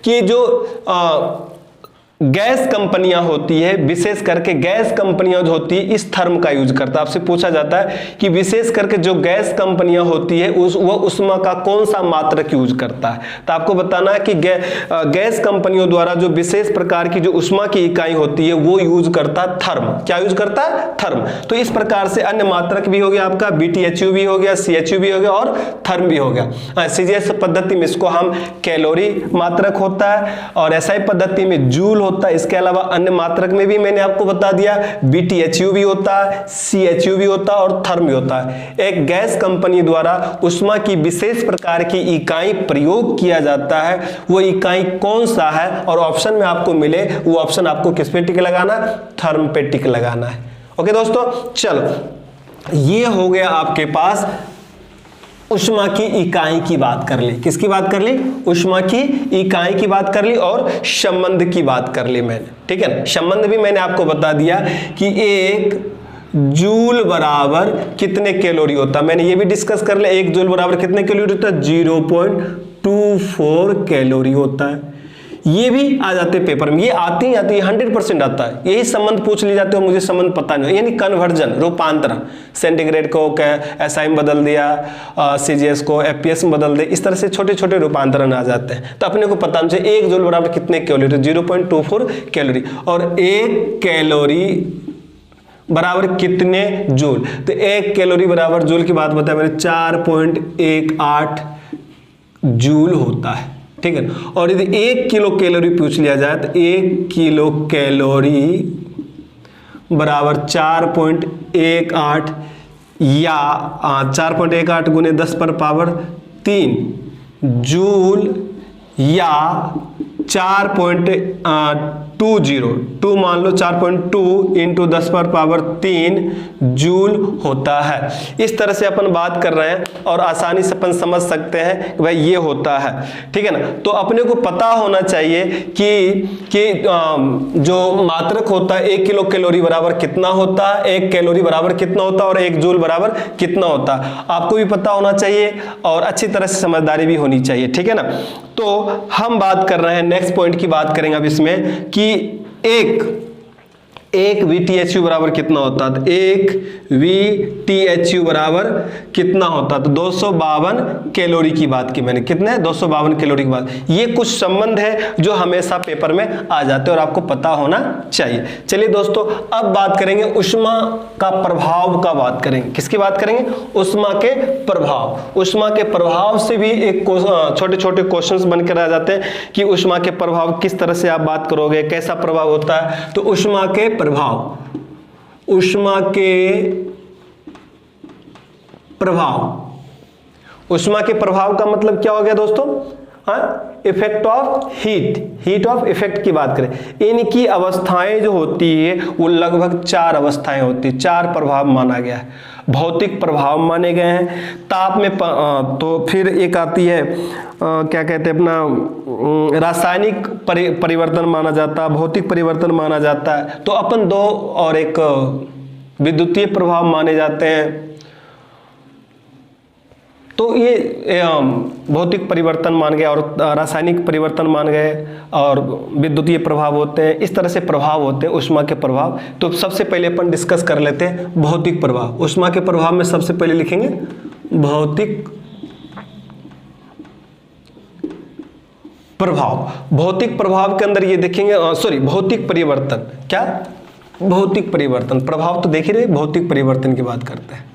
कि जो गैस कंपनियां होती है, विशेष करके गैस कंपनियां जो होती है इस थर्म का यूज करता है। आपसे पूछा जाता है कि विशेष करके जो गैस कंपनियां होती है वो ऊष्मा का कौन सा मात्रक यूज करता है, तो आपको बताना है कि गैस कंपनियों द्वारा जो विशेष प्रकार की जो ऊष्मा की इकाई होती है वो यूज करता है थर्म। क्या यूज करता है? थर्म। तो इस प्रकार से अन्य मात्रक भी हो गया आपका, BTHU भी हो गया, CHU भी हो गया और थर्म भी हो गया। CGS पद्धति में इसको हम कैलोरी मात्रक होता है, और SI पद्धति में जूल होता है। इसके अलावा अन्य मात्रक में भी मैंने आपको बता दिया, BTHU भी होता है, CHU भी होता है और थर्म भी होता है। एक गैस कंपनी द्वारा ऊष्मा की विशेष प्रकार की इकाई प्रयोग किया जाता है, वो इकाई कौन सा है, और ऑप्शन में आपको मिले वो ऑप्शन आपको किस पे टिक लगाना? थर्म पे टिक लगाना है। ओके दोस्तों, चलो ये हो गया आपके पास ऊष्मा की इकाई की बात कर ली। किसकी बात कर ली? ऊष्मा की इकाई की बात कर ली और संबंध की बात कर ली मैंने। ठीक है, संबंध भी मैंने आपको बता दिया कि 1 जूल बराबर कितने कैलोरी होता है, मैंने ये भी डिस्कस कर लिया। 1 जूल बराबर कितने कैलोरी होता है? 0.24 कैलोरी होता है। ये भी आ जाते पेपर में, ये आती ही 100% आता है। यही संबंध पूछ लिए जाते हो, मुझे संबंध पता नहीं, यानी कन्वर्जन, रूपांतरण, सेंटीग्रेड को SI में बदल दिया, CGS को FPS में बदल दिया, इस तरह से छोटे छोटे रूपांतरण आ जाते हैं। तो अपने को पता नहीं चाहिए 1 जूल बराबर कितने कैलोरी, 0.24 कैलोरी, और 1 कैलोरी बराबर कितने जूल, तो 1 कैलोरी बराबर जूल की बात बताया मैंने 4.18 जूल होता है। ठीक है, और यदि 1 किलो कैलोरी पूछ लिया जाए तो 1 किलो कैलोरी बराबर 4.18 या 4.18 गुने 10 पर पावर 3 जूल या 4.20 मान लो 4.2 इंटू 10 पर पावर 3 जूल होता है। इस तरह से अपन बात कर रहे हैं और आसानी से अपन समझ सकते हैं कि भाई ये होता है। ठीक है ना, तो अपने को पता होना चाहिए कि जो मात्रक होता है 1 किलो कैलोरी बराबर कितना होता है, 1 कैलोरी बराबर कितना होता है और 1 जूल बराबर कितना होता है, आपको भी पता होना चाहिए और अच्छी तरह से समझदारी भी होनी चाहिए। ठीक है ना, तो हम बात कर रहे हैं, नेक्स्ट पॉइंट की बात करेंगे अब इसमें कि एक VTHU बराबर कितना होता है, 1 VTHU बराबर कितना होता है, तो 252 कैलोरी की बात की मैंने। कितने? 252 कैलोरी की बात। ये कुछ संबंध है जो हमेशा पेपर में आ जाते हैं और आपको पता होना चाहिए। चलिए दोस्तों, अब बात करेंगे ऊष्मा का प्रभाव का बात करेंगे। किसकी बात करेंगे? ऊष्मा के प्रभाव। ऊष्मा के प्रभाव से भी एक छोटे छोटे क्वेश्चंस बनकर आ जाते हैं कि ऊष्मा के प्रभाव किस तरह से आप बात करोगे, कैसा प्रभाव होता है। तो ऊष्मा के प्रभाव, ऊष्मा के प्रभाव, ऊष्मा के प्रभाव का मतलब क्या हो गया दोस्तों? Effect of heat of effect की बात करें, इनकी अवस्थाएं जो होती है वो लगभग 4 अवस्थाएं होती है, 4 प्रभाव माना गया है। भौतिक प्रभाव माने गए हैं, ताप में तो फिर एक आती है क्या कहते हैं अपना रासायनिक परिवर्तन माना जाता है, भौतिक परिवर्तन माना जाता है। तो अपन 2 और एक विद्युतीय प्रभाव माने जाते हैं। तो ये भौतिक परिवर्तन मान गए और रासायनिक परिवर्तन मान गए और विद्युतीय प्रभाव होते हैं। इस तरह से प्रभाव होते हैं ऊष्मा के प्रभाव। तो सबसे पहले अपन डिस्कस कर लेते हैं भौतिक प्रभाव। ऊष्मा के प्रभाव में सबसे पहले लिखेंगे भौतिक प्रभाव। भौतिक प्रभाव के अंदर ये देखेंगे भौतिक परिवर्तन। क्या? भौतिक परिवर्तन। प्रभाव तो देख ही रहे, भौतिक परिवर्तन की बात करते हैं।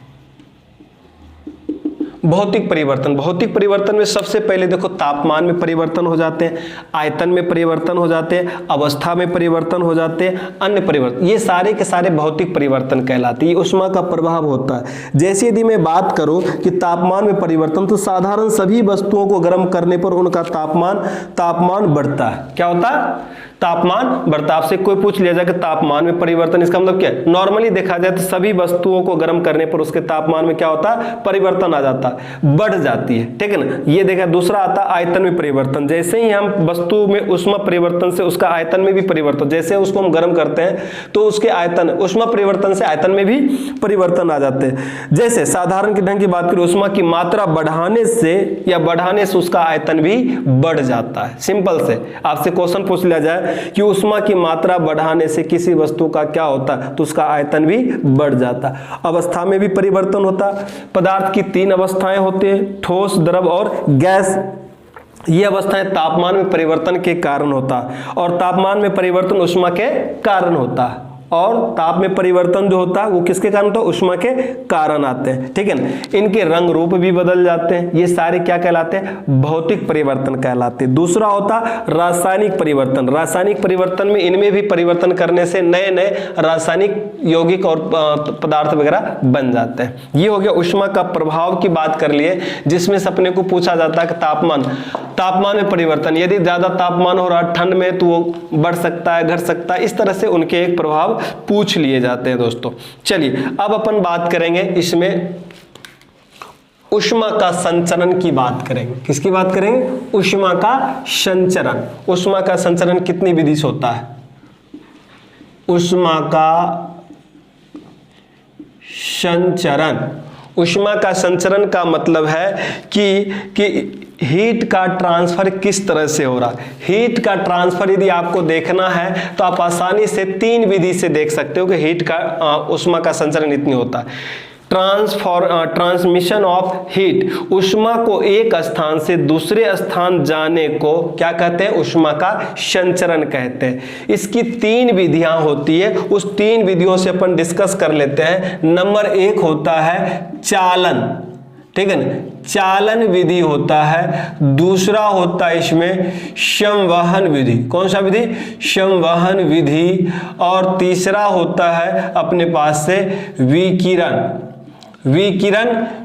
भौतिक परिवर्तन। भौतिक परिवर्तन में सबसे पहले देखो तापमान में परिवर्तन हो जाते हैं, आयतन में परिवर्तन हो जाते हैं, अवस्था में परिवर्तन हो जाते हैं, अन्य परिवर्तन, ये सारे के सारे भौतिक परिवर्तन कहलाते हैं। ये ऊष्मा का प्रभाव होता है। जैसे यदि मैं बात करूं कि तापमान में परिवर्तन, तो साधारण सभी वस्तुओं को गर्म करने पर उनका तापमान बढ़ता है। क्या होता है? तापमान बढ़ता। आपसे कोई पूछ लिया जाए कि तापमान में परिवर्तन, इसका मतलब क्या है? नॉर्मली देखा जाए तो सभी वस्तुओं को गर्म करने पर उसके तापमान में क्या होता है? परिवर्तन आ जाता है, बढ़ जाती है, ठीक है ना। ये देखा। दूसरा आता है आयतन में परिवर्तन। जैसे ही हम वस्तु में ऊष्मा परिवर्तन से उसका आयतन में भी परिवर्तन, जैसे उसको हम गर्म करते हैं तो उसके आयतन, ऊष्मा परिवर्तन से आयतन में भी परिवर्तन आ जाते हैं। जैसे साधारण के ढंग की बात करें, ऊष्मा की मात्रा बढ़ाने से उसका आयतन भी बढ़ जाता है। सिंपल से आपसे क्वेश्चन पूछ लिया जाए कि ऊष्मा की मात्रा बढ़ाने से किसी वस्तु का क्या होता है, तो उसका आयतन भी बढ़ जाता है। अवस्था में भी परिवर्तन होता है। पदार्थ की 3 अवस्थाएं होती हैं, ठोस, द्रव और गैस। ये अवस्थाएं तापमान में परिवर्तन के कारण होता है, और तापमान में परिवर्तन ऊष्मा के कारण होता है, और ताप में परिवर्तन जो होता है वो किसके कारण होता है? ऊष्मा के कारण आते हैं, ठीक है ना। इनके रंग रूप भी बदल जाते हैं। ये सारे क्या कहलाते हैं? भौतिक परिवर्तन कहलाते हैं। दूसरा होता रासायनिक परिवर्तन। रासायनिक परिवर्तन में इनमें भी परिवर्तन करने से नए नए रासायनिक यौगिक और पदार्थ वगैरह बन जाते हैं। ये हो गया ऊष्मा का प्रभाव की बात कर लिए, जिसमें से अपने को पूछा जाता है कि तापमान में परिवर्तन, यदि ज्यादा तापमान हो रहा है ठंड में तो वो बढ़ सकता है, घट सकता है, इस तरह से उनके एक प्रभाव पूछ लिए जाते हैं दोस्तों। चलिए अब अपन बात करेंगे इसमें ऊष्मा का संचरण की बात करेंगे। किसकी बात करेंगे? ऊष्मा का संचरण। ऊष्मा का संचरण कितनी विधि से होता है? ऊष्मा का संचरण, ऊष्मा का संचरण का मतलब है कि हीट का ट्रांसफर किस तरह से हो रहा है। हीट का ट्रांसफर यदि आपको देखना है तो आप आसानी से 3 विधि से देख सकते हो कि हीट का ऊष्मा का संचरण इतनी होता है। ट्रांसमिशन ऑफ हीट, ऊष्मा को एक स्थान से दूसरे स्थान जाने को क्या कहते हैं? ऊष्मा का संचरण कहते हैं। इसकी 3 विधियां होती है, उस 3 विधियों से अपन डिस्कस कर लेते हैं। नंबर 1 होता है चालन, ठीक है ना, चालन विधि होता है। दूसरा होता है इसमें संवहन विधि। कौन सा विधि? संवहन विधि। और तीसरा होता है अपने पास से विकिरण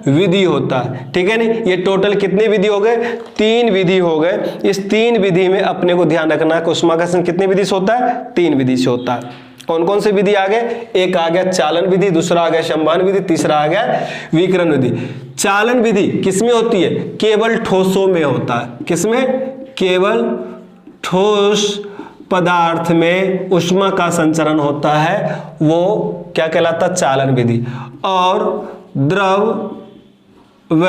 विधि होता है, ठीक है ना। ये टोटल कितने विधि हो गए? 3 विधि हो गए। इस 3 विधि में अपने को ध्यान रखना है कि ऊष्मा का संचरण कितनी विधि से होता है? 3 विधि से होता है। कौन कौन सी विधि आ गए? एक आ गया चालन विधि, दूसरा आ गया संवहन विधि, तीसरा आ गया विकिरण विधि। चालन विधि किसमें होती है? केवल ठोसों में होता है। किसमें? केवल ठोस पदार्थ में ऊष्मा का संचरण होता है, वो क्या कहलाता है? चालन विधि। और द्रव व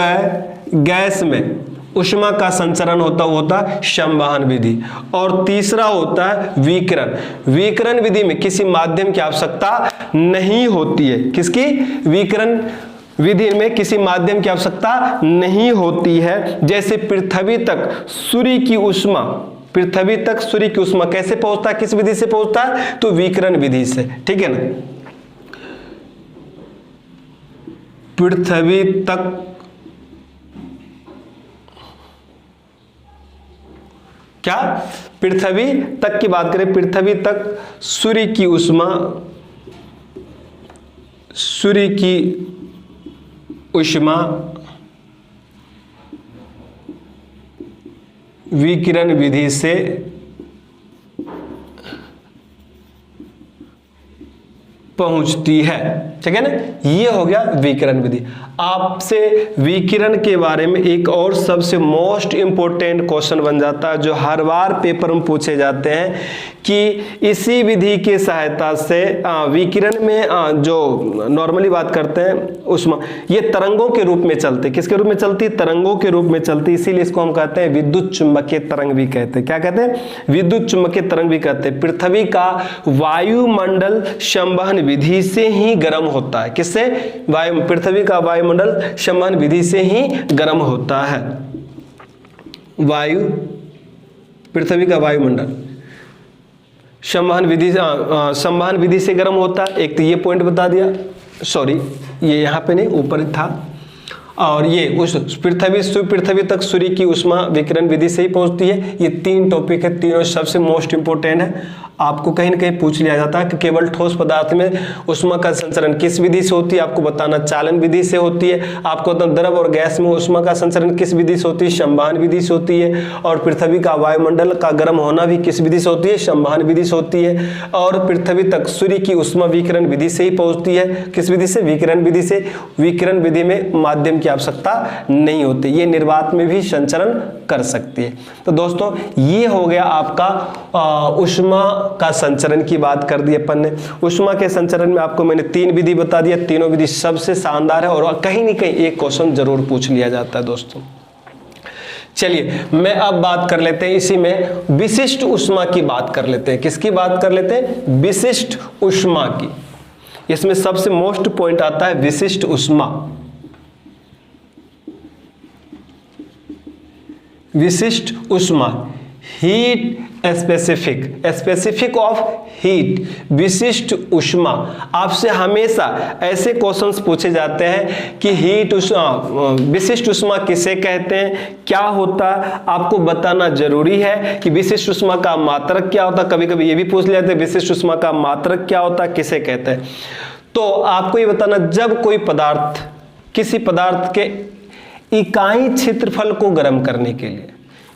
गैस में ऊष्मा का संचरण होता है संवहन विधि। और तीसरा होता है विकिरण। विकिरण विधि में किसी माध्यम की आवश्यकता नहीं होती है। किसकी? विकिरण विधि में किसी माध्यम की आवश्यकता नहीं होती है। जैसे पृथ्वी तक सूर्य की ऊष्मा कैसे पहुंचता है? किस विधि से पहुंचता है? तो विकिरण विधि से, ठीक है ना। पृथ्वी तक क्या? पृथ्वी तक की बात करें, पृथ्वी तक सूर्य की ऊष्मा विकिरण विधि से पहुंचती है, ठीक है ना। ये हो गया विकिरण विधि। आपसे विकिरण के बारे में एक और सबसे मोस्ट इंपोर्टेंट क्वेश्चन बन जाता है, जो हर बार पेपर में पूछे जाते हैं कि इसी विधि के सहायता से विकिरण में जो नॉर्मली बात करते हैं ऊष्मा, ये तरंगों के रूप में चलते। किसके रूप में चलती? तरंगों के रूप में चलती। इसीलिए इसको हम कहते हैं विद्युत चुंबकीय तरंग भी कहते हैं। क्या कहते हैं? विद्युत चुंबकीय तरंग भी कहते हैं। पृथ्वी का वायुमंडल संवहन विधि से ही गर्म होता है। किससे? पृथ्वी का वायुमंडल संवहन विधि से ही गर्म होता है। पृथ्वी का वायुमंडल संवहन विधि से गर्म होता है। एक तो ये पॉइंट बता दिया, सॉरी ये यहां पे नहीं, ऊपर था। और ये उस पृथ्वी सुपृथ्वी तक सूर्य की उष्मा विकिरण विधि से ही पहुंचती है। ये 3 टॉपिक है, तीनों सबसे मोस्ट इंपोर्टेंट है। आपको कहीं ना कहीं पूछ लिया जाता है कि केवल ठोस पदार्थ में उष्मा का संचरण किस विधि से होती है, आपको बताना चालन विधि से होती है। आपको द्रव और गैस में उष्मा का संचरण किस विधि से होती है, संवहन विधि से होती है। और पृथ्वी का वायुमंडल का गर्म होना भी किस विधि से होती है, संवहन विधि से होती है। और पृथ्वी तक सूर्य की उष्मा विकिरण विधि से ही पहुंचती है, किस विधि से, विकिरण विधि से। विकिरण विधि में माध्यम की आवश्यकता नहीं होती, ये निर्वात में भी संचरण कर सकती है। तो दोस्तों ये हो गया आपका उष्मा का संचरण की बात कर दी अपन ने। उष्मा के संचरण में आपको मैंने 3 विधि बता दिया, तीनों विधि सबसे शानदार है और कहीं ना कहीं एक क्वेश्चन जरूर पूछ लिया जाता है दोस्तों। चलिए मैं अब बात कर लेते हैं इसी में विशिष्ट उष्मा की बात कर लेते हैं। किसकी बात कर लेते हैं, विशिष्ट उष्मा की। इसमें सबसे मोस्ट पॉइंट आता है विशिष्ट उष्मा। विशिष्ट उष्मा, heat specific, specific of heat, विशिष्ट उष्मा। आपसे हमेशा ऐसे क्वेश्चंस पूछे जाते हैं कि हीट उष्मा, विशिष्ट उष्मा किसे कहते हैं, क्या होता है, आपको बताना जरूरी है कि विशिष्ट उष्मा का मात्रक क्या होता है। कभी कभी ये भी पूछ लेते हैं विशिष्ट उष्मा का मात्रक क्या होता है, किसे कहते हैं। तो आपको ये बताना, जब कोई पदार्थ किसी पदार्थ के इकाई क्षेत्रफल को गर्म करने के लिए,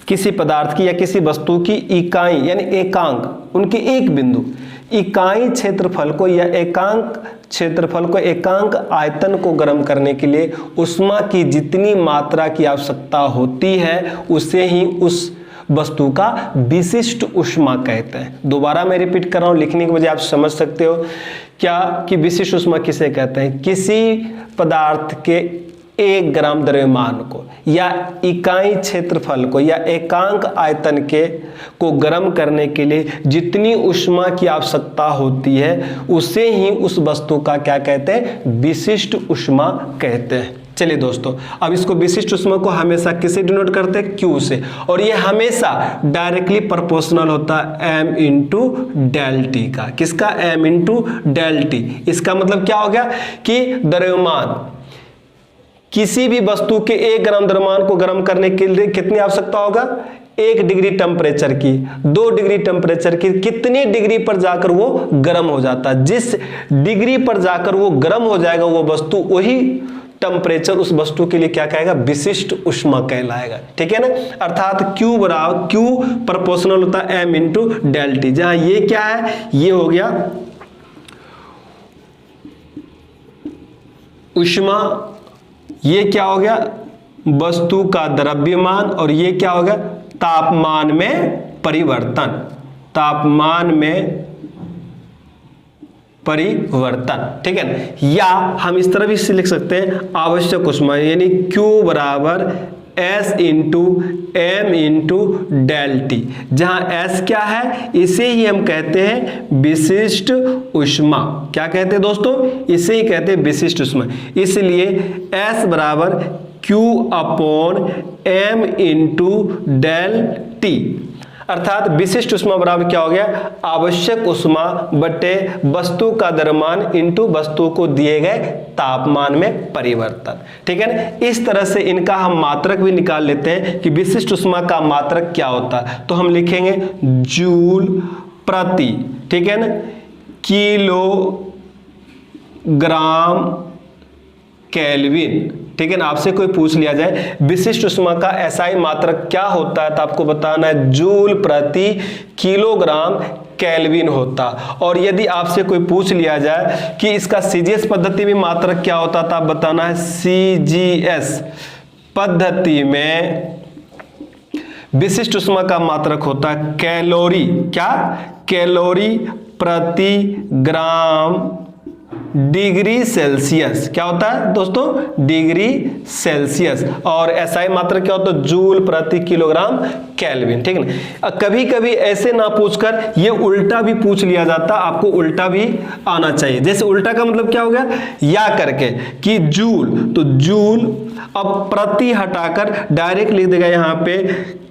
किसी पदार्थ की या किसी वस्तु की इकाई यानी एकांक, उनके एक बिंदु इकाई क्षेत्रफल को या एकांक क्षेत्रफल को, एकांक आयतन को गर्म करने के लिए उष्मा की जितनी मात्रा की आवश्यकता होती है उसे ही उस वस्तु का विशिष्ट उष्मा कहते हैं। दोबारा मैं रिपीट कर रहा हूं, लिखने की वजह आप समझ सकते हो क्या कि विशिष्ट उष्मा किसे कहते हैं। किसी पदार्थ के 1 ग्राम द्रव्यमान को या इकाई क्षेत्रफल को या एकांक आयतन के को गर्म करने के लिए जितनी उष्मा की आवश्यकता होती है उसे ही उस वस्तु का क्या कहते हैं, विशिष्ट उष्मा कहते हैं। चलिए दोस्तों, अब इसको विशिष्ट उष्मा को हमेशा किसे डिनोट करते हैं, Q से, और ये हमेशा डायरेक्टली प्रोपोर्शनल होता है m इंटू डेल टी का। किसका, m इंटू डेल टी। इसका मतलब क्या हो गया कि द्रव्यमान, किसी भी वस्तु के 1 ग्राम द्रव्यमान को गर्म करने के लिए कितनी आवश्यकता होगा, 1 डिग्री टेम्परेचर की, 2 डिग्री टेम्परेचर की, कितनी डिग्री पर जाकर वो गर्म हो जाता है। जिस डिग्री पर जाकर वो गर्म हो जाएगा वो वस्तु, वही टेम्परेचर उस वस्तु के लिए क्या कहेगा, विशिष्ट उष्मा कहलाएगा। ठीक है ना। अर्थात Q बराबर, Q प्रोपोर्शनल होता है m इंटू डेल टी। जहां ये क्या है, ये हो गया उष्मा, ये क्या हो गया, वस्तु का द्रव्यमान, और ये क्या हो गया, तापमान में परिवर्तन, तापमान में परिवर्तन। ठीक है ना। या हम इस तरह भी इसे लिख सकते हैं आवश्यक उष्मा, यानी Q बराबर S into M into del T. जहां S क्या है, इसे ही हम कहते हैं विशिष्ट उष्मा। क्या कहते हैं दोस्तों, इसे ही कहते हैं विशिष्ट उष्मा। इसलिए S बराबर Q upon M into del T, अर्थात विशिष्ट उष्मा बराबर क्या हो गया, आवश्यक उष्मा बटे वस्तु का द्रव्यमान इंटू वस्तु को दिए गए तापमान में परिवर्तन। ठीक है ना। इस तरह से इनका हम मात्रक भी निकाल लेते हैं कि विशिष्ट उष्मा का मात्रक क्या होता है। तो हम लिखेंगे जूल प्रति, ठीक है ना, किलोग्राम केल्विन। ठीक है ना। आपसे कोई पूछ लिया जाए विशिष्ट उष्मा का एसआई मात्रक क्या होता है, तो आपको बताना है जूल प्रति किलोग्राम केल्विन होता। और यदि आपसे कोई पूछ लिया जाए कि इसका सीजीएस पद्धति में मात्रक क्या होता, तो आप बताना है सीजीएस पद्धति में विशिष्ट उष्मा का मात्रक होता है कैलोरी, क्या, कैलोरी प्रति ग्राम डिग्री सेल्सियस। क्या होता है दोस्तों, डिग्री सेल्सियस। और एसआई मात्रक क्या होता है, जूल प्रति किलोग्राम केल्विन। ठीक है ना। कभी कभी ऐसे ना पूछकर ये उल्टा भी पूछ लिया जाता, आपको उल्टा भी आना चाहिए। जैसे उल्टा का मतलब क्या हो गया, या करके कि जूल, तो जूल, अब प्रति हटाकर डायरेक्ट लिख देगा यहाँ पे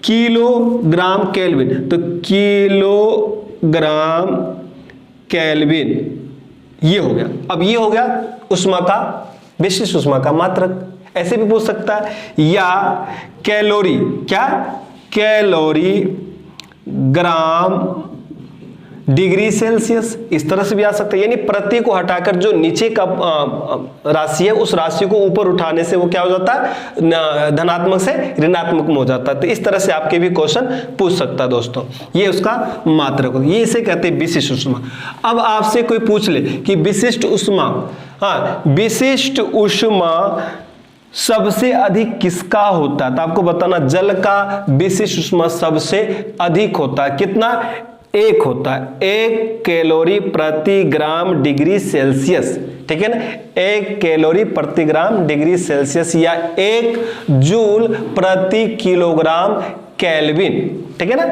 किलोग्राम केल्विन, तो किलोग्राम केल्विन ये हो गया। अब ये हो गया उष्मा का, विशिष्ट उष्मा का मात्रक, ऐसे भी पूछ सकता है, या कैलोरी, क्या कैलोरी ग्राम डिग्री सेल्सियस, इस तरह से भी आ सकता है। यानी प्रति को हटाकर जो नीचे का राशि है उस राशि को ऊपर उठाने से वो क्या हो जाता है, धनात्मक से ऋणात्मक में हो जाता है। तो इस तरह से आपके भी क्वेश्चन पूछ सकता है दोस्तों। ये उसका मात्रक, ये इसे कहते हैं विशिष्ट उष्मा। अब आपसे कोई पूछ ले कि विशिष्ट उष्मा, हाँ विशिष्ट उष्मा सबसे अधिक किसका होता है, तो आपको बताना जल का विशिष्ट उष्मा सबसे अधिक होता है। कितना, 1 होता है, 1 कैलोरी प्रति ग्राम डिग्री सेल्सियस, ठीक है ना, 1 कैलोरी प्रति ग्राम डिग्री सेल्सियस, या 1 जूल प्रति किलोग्राम केल्विन, ठीक है ना।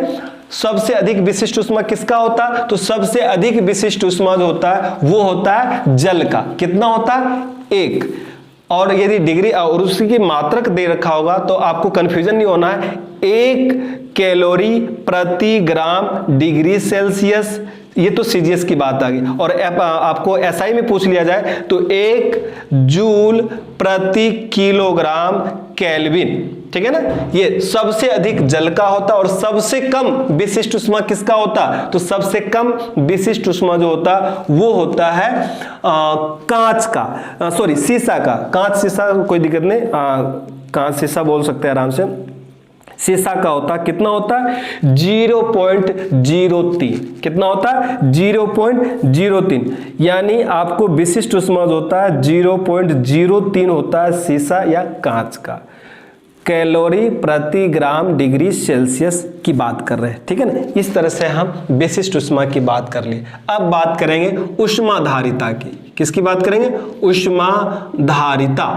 सबसे अधिक विशिष्ट उष्मा किसका होता है, तो सबसे अधिक विशिष्ट उष्मा जो होता है वो होता है जल का। कितना होता है, 1। और यदि डिग्री और उसी की मात्रक दे रखा होगा तो आपको कंफ्यूजन नहीं होना है, 1 कैलोरी प्रति ग्राम डिग्री सेल्सियस, ये तो सीजीएस की बात आ गई। और आपको एसआई में पूछ लिया जाए तो 1 जूल प्रति किलोग्राम केल्विन, ठीक है ना। ये सबसे अधिक जल का होता और सबसे कम विशिष्ट उष्मा किसका होता, तो सबसे कम विशिष्ट उष्मा जो होता वो होता है कांच का, सॉरी शीशा का। कांच शीशा कोई दिक्कत नहीं, कांच शीशा बोल सकते हैं आराम से। शीशा का होता, कितना होता है, 0.03। कितना होता है, 0.03। यानी आपको विशिष्ट उष्मा जो होता है 0.03 होता है शीशा या कांच का। कैलोरी प्रति ग्राम डिग्री सेल्सियस की बात कर रहे हैं, ठीक है ना। इस तरह से हम विशिष्ट उष्मा की बात कर लिए। अब बात करेंगे उष्माधारिता की। किसकी बात करेंगे, उष्माधारिता,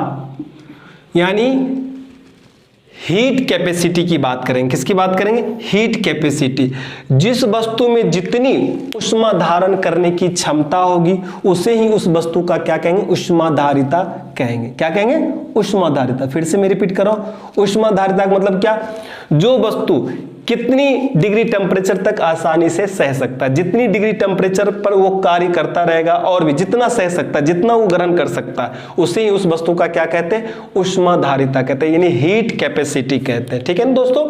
यानी हीट कैपेसिटी की बात करेंगे। किसकी बात करेंगे, हीट कैपेसिटी। जिस वस्तु में जितनी उष्मा धारण करने की क्षमता होगी उसे ही उस वस्तु का क्या कहेंगे, उष्माधारिता कहेंगे। क्या कहेंगे, उष्माधारिता। फिर से मैं रिपीट कर रहा हूं, उष्माधारिता का मतलब क्या, जो वस्तु कितनी डिग्री टेम्परेचर तक आसानी से सह सकता है, जितनी डिग्री टेम्परेचर पर वो कार्य करता रहेगा और भी जितना सह सकता है, जितना वो ग्रहण कर सकता है, उसे ही उस वस्तु का क्या कहते हैं, उष्माधारिता कहते हैं, यानी हीट कैपेसिटी कहते हैं, ठीक है ना दोस्तों।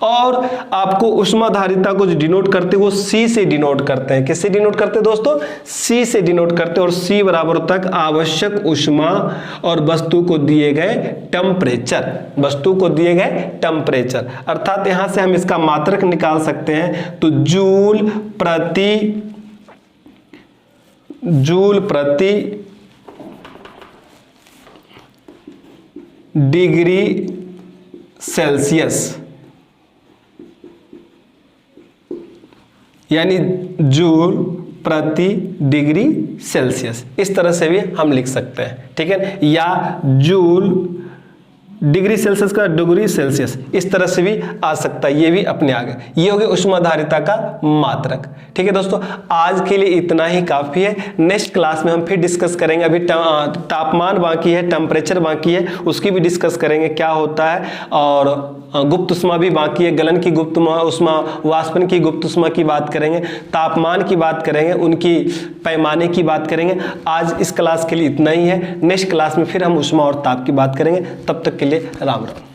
और आपको उष्माधारिता को जो डिनोट करते हैं वो सी से डिनोट करते हैं। किससे डिनोट करते हैं दोस्तों, सी से डिनोट करते हैं। और सी बराबर तक आवश्यक उष्मा और वस्तु को दिए गए टेम्परेचर, वस्तु को दिए गए टेम्परेचर, अर्थात यहां से हम इसका मात्रक निकाल सकते हैं। तो जूल प्रति डिग्री सेल्सियस, यानी जूल प्रति डिग्री सेल्सियस, इस तरह से भी हम लिख सकते हैं, ठीक है। या जूल डिग्री सेल्सियस का डिग्री सेल्सियस, इस तरह से भी आ सकता है, ये भी अपने आगे। ये हो गया उष्माधारिता का मात्रक, ठीक है दोस्तों। आज के लिए इतना ही काफी है। नेक्स्ट क्लास में हम फिर डिस्कस करेंगे। अभी तापमान बाकी है, टेम्परेचर बाकी है, उसकी भी डिस्कस करेंगे क्या होता है। और गुप्त उष्मा भी बाकी है, गलन की गुप्त उष्मा, वाष्पन की गुप्त उष्मा की बात करेंगे, तापमान की बात करेंगे, उनकी पैमाने की बात करेंगे। आज इस क्लास के लिए इतना ही है। नेक्स्ट क्लास में फिर हम उष्मा और ताप की बात करेंगे। तब तक के लिए राम राम।